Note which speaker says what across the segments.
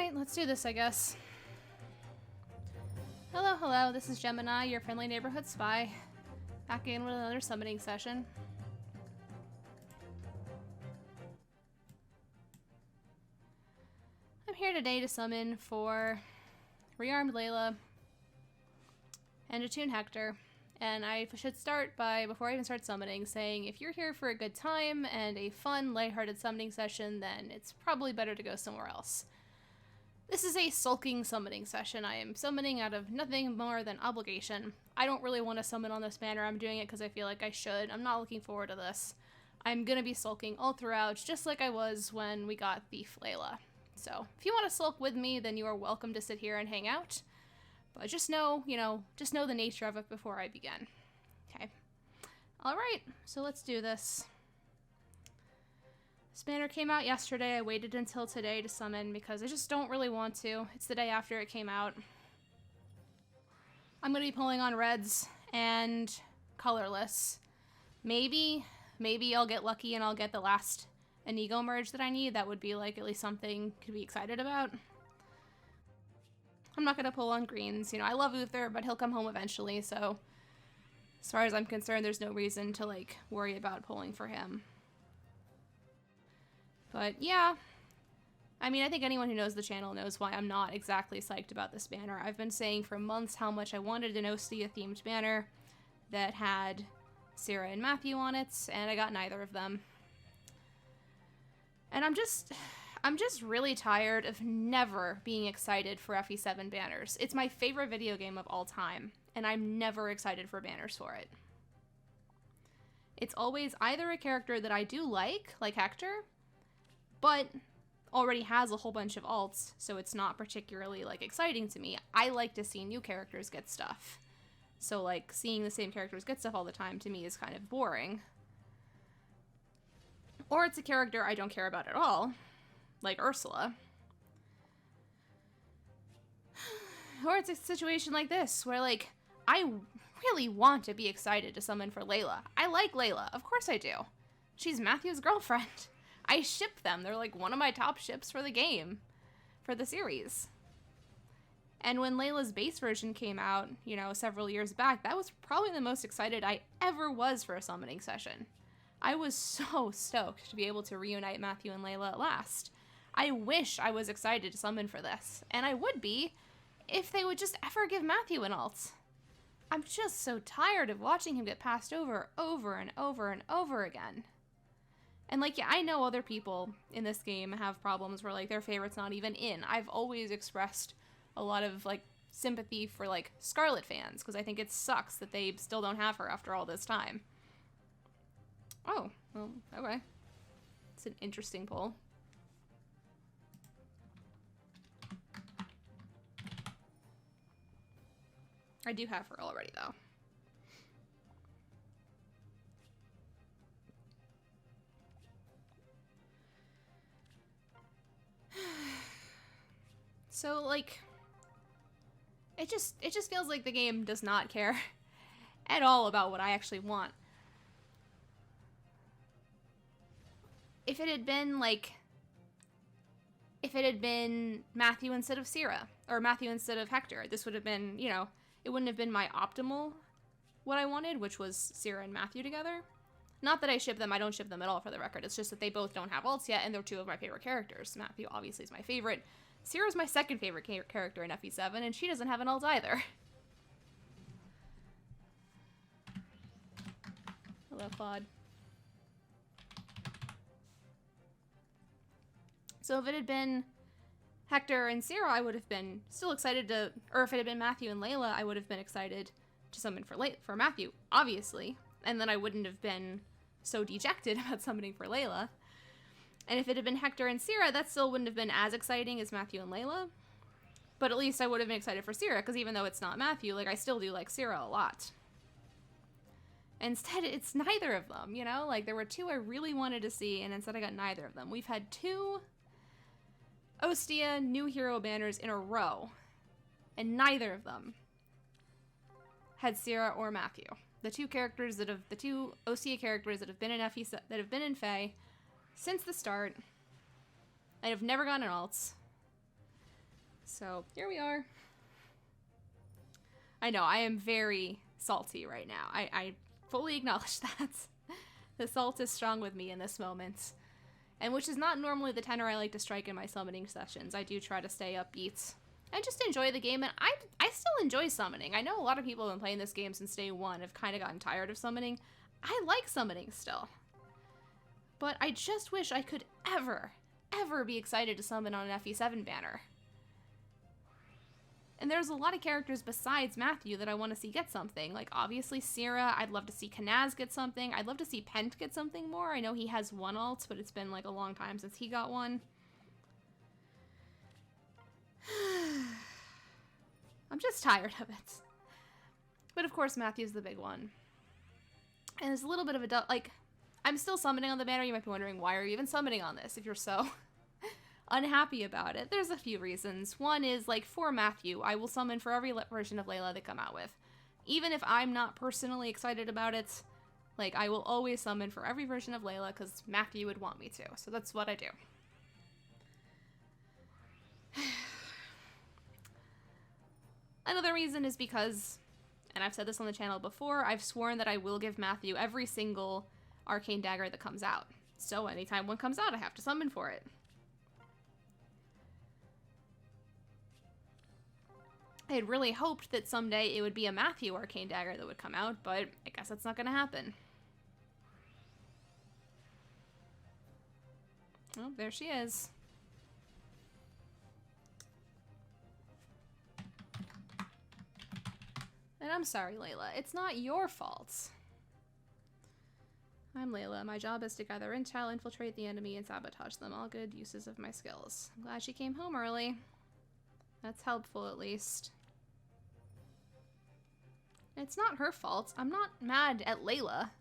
Speaker 1: Alright, let's do this, I guess. Hello, hello, this is Gemini, your friendly neighborhood spy. Back in with another summoning session. I'm here today to summon for Rearmed Leila and to tune Hector. And I should start by, before I even start summoning, saying if you're here for a good time and a fun, lighthearted summoning session, then it's probably better to go somewhere else. This is a sulking summoning session. I am summoning out of nothing more than obligation. I don't really want to summon on this banner. I'm doing it because I feel like I should. I'm not looking forward to this. I'm going to be sulking all throughout, just like I was when we got Thief Leila. So, if you want to sulk with me, then you are welcome to sit here and hang out. But just know, just know the nature of it before I begin. Okay. Alright, so let's do this. This banner came out yesterday. I waited until today to summon because I just don't really want to. It's the day after it came out. I'm going to be pulling on reds and colorless. Maybe I'll get lucky and I'll get the last Inigo merge that I need. That would be like at least something to be excited about. I'm not going to pull on greens. I love Uther, but he'll come home eventually, so as far as I'm concerned, there's no reason to, worry about pulling for him. But, yeah. I mean, I think anyone who knows the channel knows why I'm not exactly psyched about this banner. I've been saying for months how much I wanted an Ostia-themed banner that had Sarah and Matthew on it, and I got neither of them. And I'm just really tired of never being excited for FE7 banners. It's my favorite video game of all time, and I'm never excited for banners for it. It's always either a character that I do like Hector, but already has a whole bunch of alts, so it's not particularly, exciting to me. I like to see new characters get stuff. So, seeing the same characters get stuff all the time to me is kind of boring. Or it's a character I don't care about at all, like Ursula. Or it's a situation like this, where, I really want to be excited to summon for Leila. I like Leila, of course I do. She's Matthew's girlfriend. I ship them. They're, one of my top ships for the game, for the series. And when Leila's base version came out, several years back, that was probably the most excited I ever was for a summoning session. I was so stoked to be able to reunite Matthew and Leila at last. I wish I was excited to summon for this, and I would be if they would just ever give Matthew an alt. I'm just so tired of watching him get passed over and over and over again. And yeah, I know other people in this game have problems where their favorite's not even in. I've always expressed a lot of sympathy for Scarlet fans, because I think it sucks that they still don't have her after all this time. Oh, well, okay. It's an interesting pull. I do have her already, though. So, it just feels like the game does not care at all about what I actually want. If it had been, if it had been Matthew instead of Sierra, or Matthew instead of Hector, this would have been, it wouldn't have been my optimal what I wanted, which was Sierra and Matthew together. Not that I ship them, I don't ship them at all, for the record. It's just that they both don't have alts yet, and they're two of my favorite characters. Matthew, obviously, is my favorite. Sierra's my second favorite character in FE7, and she doesn't have an alt either. Hello, Claude. So if it had been Hector and Sierra, I would have been still excited to, or if it had been Matthew and Leila, I would have been excited to summon for Matthew, obviously. And then I wouldn't have been so dejected about summoning for Leila. And if it had been Hector and Sierra, that still wouldn't have been as exciting as Matthew and Leila. But at least I would have been excited for Sierra, because even though it's not Matthew, I still do like Sierra a lot. Instead, it's neither of them, there were two I really wanted to see, and instead I got neither of them. We've had two Ostia new hero banners in a row, and neither of them had Sierra or Matthew. The two Ostia characters that have been in FE, that have been in Fae since the start, and have never gotten alts, So here we are. I know, I am very salty right now. I fully acknowledge that. The salt is strong with me in this moment. And which is not normally the tenor I like to strike in my summoning sessions. I do try to stay upbeat and just enjoy the game, and I still enjoy summoning. I know a lot of people who have been playing this game since day one have kind of gotten tired of summoning. I like summoning still. But I just wish I could ever be excited to summon on an FE7 banner. And there's a lot of characters besides Matthew that I want to see get something. Like, obviously, Sierra. I'd love to see Kanaz get something. I'd love to see Pent get something more. I know he has one ult, but it's been, like, a long time since he got one. I'm just tired of it. But, of course, Matthew's the big one. And there's a little bit of a... like, I'm still summoning on the banner. You might be wondering, why are you even summoning on this if you're so... unhappy about it? There's a few reasons. One is, like, for Matthew, I will summon for every version of Leila they come out with. Even if I'm not personally excited about it, like, I will always summon for every version of Leila because Matthew would want me to. So that's what I do. Another reason is because, and I've said this on the channel before, I've sworn that I will give Matthew every single arcane dagger that comes out. So anytime one comes out, I have to summon for it. I had really hoped that someday it would be a Matthew arcane dagger that would come out, but I guess that's not going to happen. Oh, there she is. And I'm sorry, Leila. It's not your fault. I'm Leila. My job is to gather intel, infiltrate the enemy, and sabotage them. All good uses of my skills. I'm glad she came home early. That's helpful, at least. It's not her fault. I'm not mad at Leila.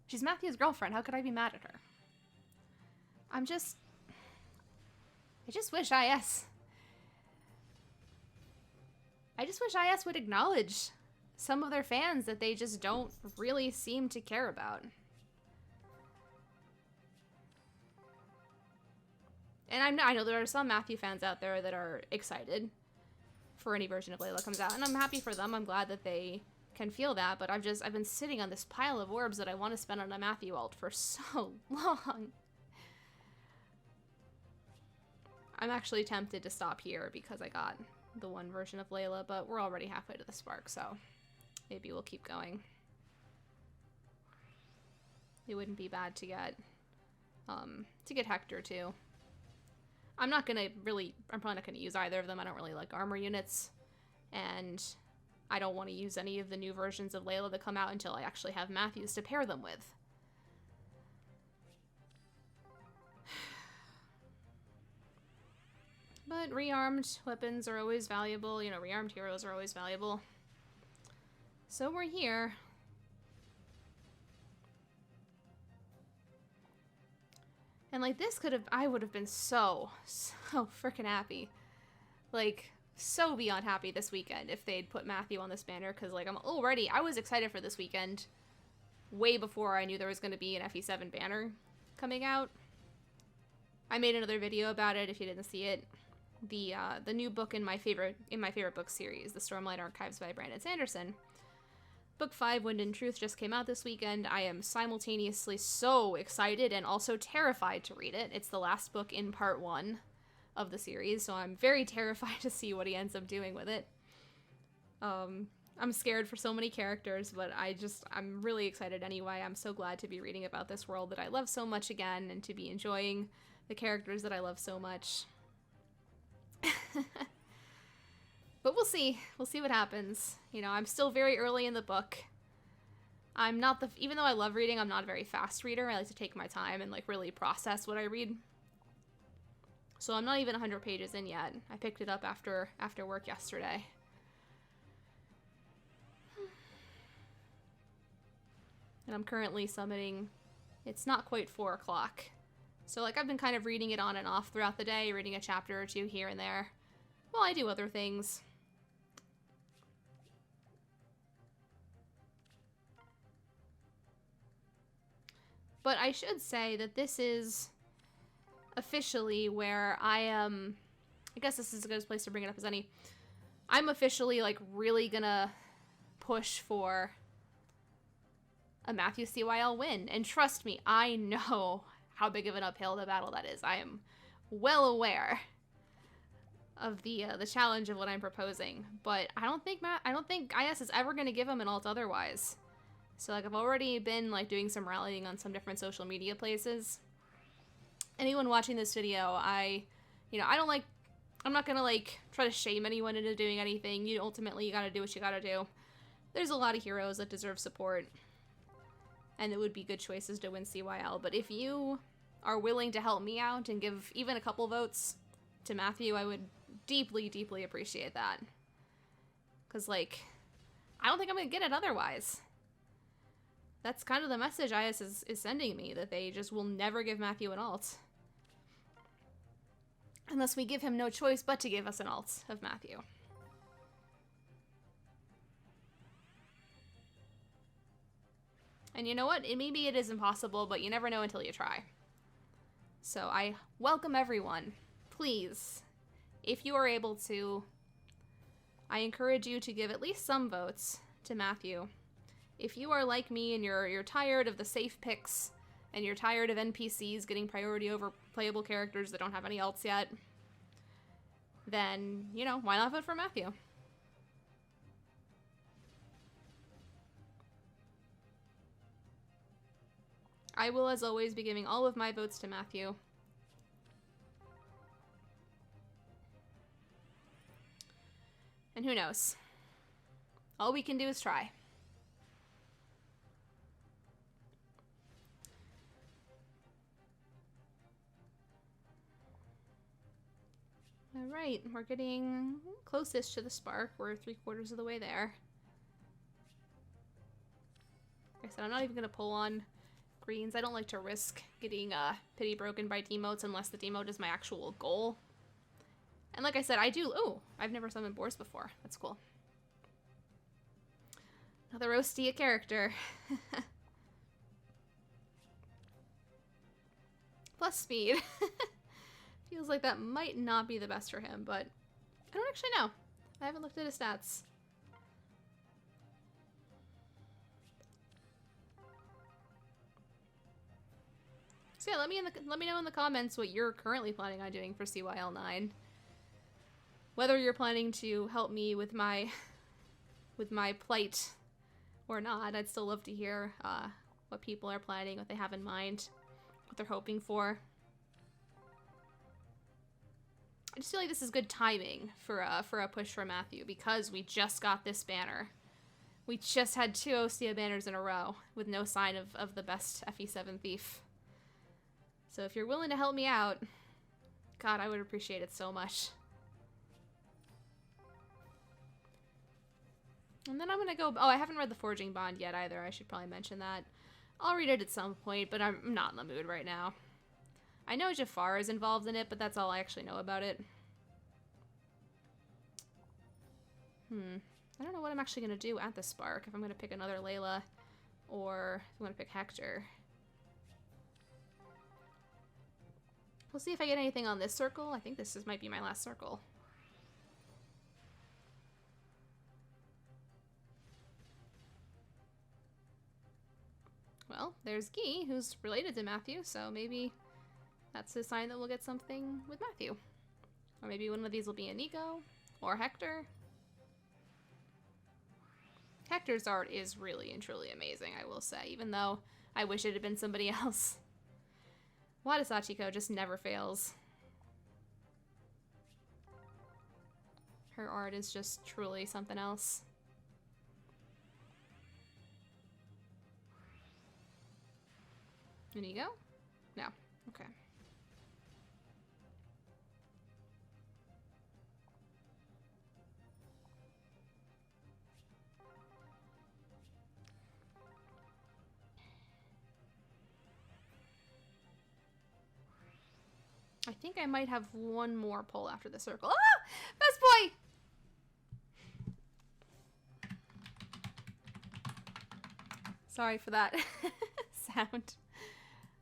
Speaker 1: She's Matthew's girlfriend. How could I be mad at her? I just wish IS... I just wish IS would acknowledge some of their fans that they just don't really seem to care about. And I know there are some Matthew fans out there that are excited for any version of Leila comes out, and I'm happy for them. I'm glad that they can feel that, but I've been sitting on this pile of orbs that I want to spend on a Matthew ult for so long. I'm actually tempted to stop here because I got the one version of Leila, but we're already halfway to the spark, so maybe we'll keep going. It wouldn't be bad to get Hector too. I'm probably not gonna use either of them. I don't really like armor units, and I don't want to use any of the new versions of Leila that come out until I actually have Matthews to pair them with. But rearmed weapons are always valuable. You know, rearmed heroes are always valuable. So we're here. And, like, this I would have been so freaking happy. Like, so beyond happy this weekend if they'd put Matthew on this banner, because, like, I was excited for this weekend way before I knew there was going to be an FE7 banner coming out. I made another video about it if you didn't see it. The new book in my favorite book series, The Stormlight Archives by Brandon Sanderson. Book 5, Wind and Truth, just came out this weekend. I am simultaneously so excited and also terrified to read it. It's the last book in part 1 of the series, so I'm very terrified to see what he ends up doing with it. I'm scared for so many characters, but I'm really excited anyway. I'm so glad to be reading about this world that I love so much again, and to be enjoying the characters that I love so much. But we'll see. We'll see what happens. You know, I'm still very early in the book. Even though I love reading, I'm not a very fast reader. I like to take my time and, like, really process what I read. So I'm not even 100 pages in yet. I picked it up after work yesterday. And I'm currently summoning, it's not quite 4 o'clock. So, like, I've been kind of reading it on and off throughout the day, reading a chapter or two here and there. Well, I do other things. But I should say that this is officially where I am I guess this is a good place to bring it up as any. I'm officially, like, really gonna push for a Matthew CYL win. And trust me, I know how big of an uphill the battle that is. I am well aware of the challenge of what I'm proposing. But I don't think IS is ever gonna give him an alt otherwise. So, like, I've already been, like, doing some rallying on some different social media places. Anyone watching this video, I'm not gonna, like, try to shame anyone into doing anything. Ultimately, you gotta do what you gotta do. There's a lot of heroes that deserve support, and it would be good choices to win CYL, but if you are willing to help me out and give even a couple votes to Matthew, I would deeply, deeply appreciate that. Because, like, I don't think I'm gonna get it otherwise. That's kind of the message IS is sending me, that they just will never give Matthew an alt. Unless we give him no choice but to give us an alt of Matthew. And you know what? Maybe it is impossible, but you never know until you try. So I welcome everyone. Please, if you are able to, I encourage you to give at least some votes to Matthew. If you are like me and you're tired of the safe picks, and you're tired of NPCs getting priority over playable characters that don't have any alts yet, then, you know, why not vote for Matthew? I will, as always, be giving all of my votes to Matthew. And who knows? All we can do is try. Alright, we're getting closest to the spark. We're 3/4 of the way there. Like I said, I'm not even going to pull on greens. I don't like to risk getting pity broken by demotes unless the demote is my actual goal. And like I said, I do... Oh, I've never summoned boars before. That's cool. Another Ostia character. Plus speed. Feels like that might not be the best for him, but I don't actually know. I haven't looked at his stats. So yeah, let me know in the comments what you're currently planning on doing for CYL9. Whether you're planning to help me with my plight or not, I'd still love to hear what people are planning, what they have in mind, what they're hoping for. I just feel like this is good timing for a push for Matthew, because we just got this banner. We just had 2 Ostia banners in a row with no sign of the best FE7 thief. So if you're willing to help me out, God, I would appreciate it so much. And then I'm gonna go... Oh, I haven't read the Forging Bond yet either. I should probably mention that. I'll read it at some point, but I'm not in the mood right now. I know Jafar is involved in it, but that's all I actually know about it. I don't know what I'm actually going to do at the Spark. If I'm going to pick another Leila, or if I'm going to pick Hector. We'll see if I get anything on this circle. I think this might be my last circle. Well, there's Guy, who's related to Matthew, so maybe that's a sign that we'll get something with Matthew. Or maybe one of these will be a Nico, or Hector. Hector's art is really and truly amazing, I will say, even though I wish it had been somebody else. Wada Sachiko just never fails. Her art is just truly something else. Any go? No. Okay. I think I might have one more pull after the circle. Ah! Best boy! Sorry for that sound.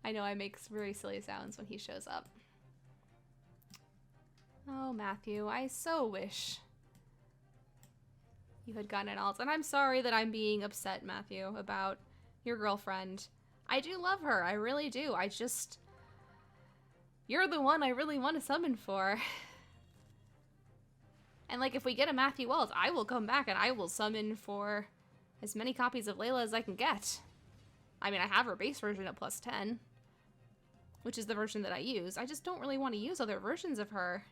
Speaker 1: I know I make very silly sounds when he shows up. Oh, Matthew, I so wish you had gotten an alt. And I'm sorry that I'm being upset, Matthew, about your girlfriend. I do love her. I really do. I just... You're the one I really want to summon for. And, like, if we get a Matthew alt, I will come back and I will summon for as many copies of Leila as I can get. I mean, I have her base version at +10, which is the version that I use. I just don't really want to use other versions of her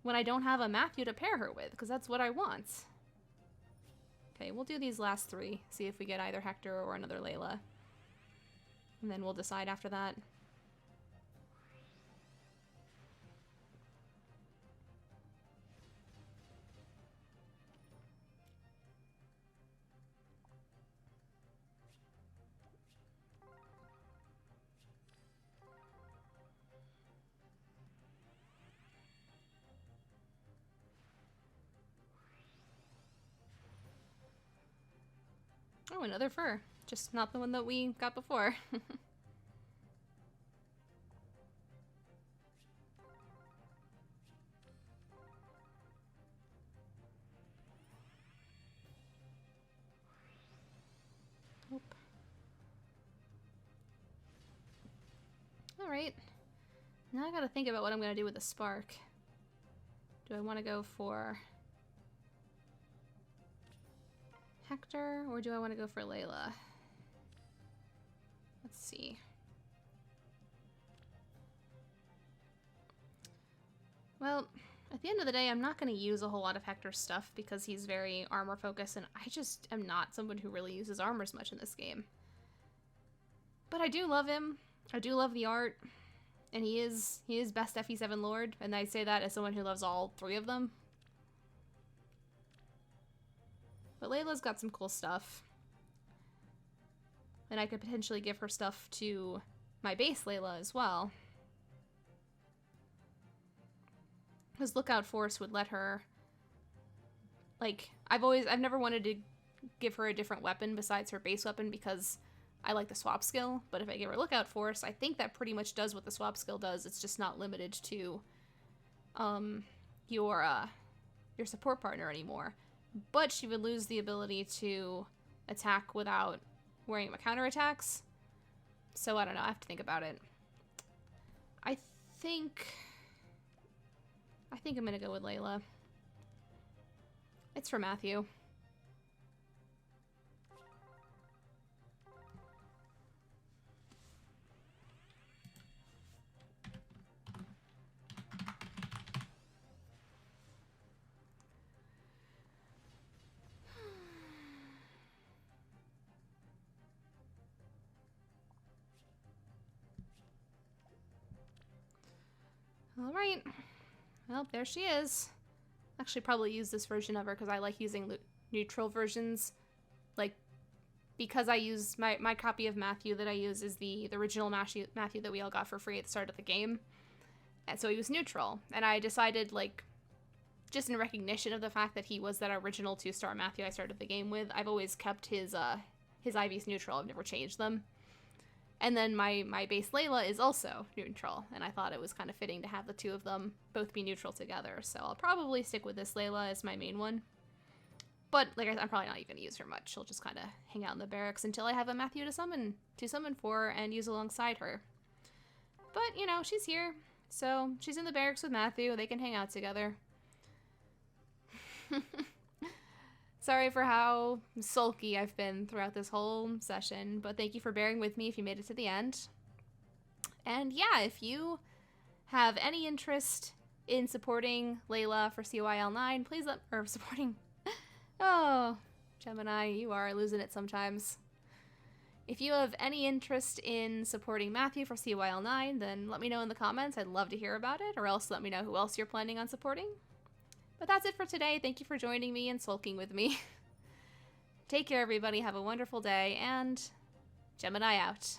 Speaker 1: when I don't have a Matthew to pair her with, because that's what I want. Okay, we'll do these last 3, see if we get either Hector or another Leila. And then we'll decide after that. Oh, another fur. Just not the one that we got before. Nope. Alright. Now I gotta think about what I'm gonna do with the spark. Do I want to go for Hector, or do I want to go for Leila? Let's see. Well, at the end of the day, I'm not going to use a whole lot of Hector's stuff because he's very armor focused, and I just am not someone who really uses armor as much in this game. But I do love him. I do love the art, and he is best FE7 Lord, and I say that as someone who loves all 3 of them. But Leila's got some cool stuff. And I could potentially give her stuff to my base Leila as well. Because Lookout Force would let her... Like, I've never wanted to give her a different weapon besides her base weapon because I like the swap skill. But if I give her Lookout Force, I think that pretty much does what the swap skill does. It's just not limited to your support partner anymore. But she would lose the ability to attack without worrying about counterattacks. So I don't know, I have to think about it. I think I'm gonna go with Leila. It's for Matthew. Alright. Well, there she is. Actually, probably use this version of her because I like using neutral versions. Like, because I use my copy of Matthew that I use is the original Matthew that we all got for free at the start of the game. And so he was neutral. And I decided, like, just in recognition of the fact that he was that original 2-star Matthew I started the game with, I've always kept his IVs neutral. I've never changed them. And then my base Leila is also neutral, and I thought it was kind of fitting to have the 2 of them both be neutral together, so I'll probably stick with this Leila as my main one. But, like, I'm probably not even going to use her much. She'll just kind of hang out in the barracks until I have a Matthew to summon for and use alongside her. But, you know, she's here, so she's in the barracks with Matthew. They can hang out together. Sorry for how sulky I've been throughout this whole session, but thank you for bearing with me if you made it to the end. And yeah, if you have any interest in supporting Leila for CYL9, please supporting... Oh, Gemini, you are losing it sometimes. If you have any interest in supporting Matthew for CYL9, then let me know in the comments. I'd love to hear about it, or else let me know who else you're planning on supporting. But that's it for today. Thank you for joining me and sulking with me. Take care, everybody. Have a wonderful day, and Gemini out.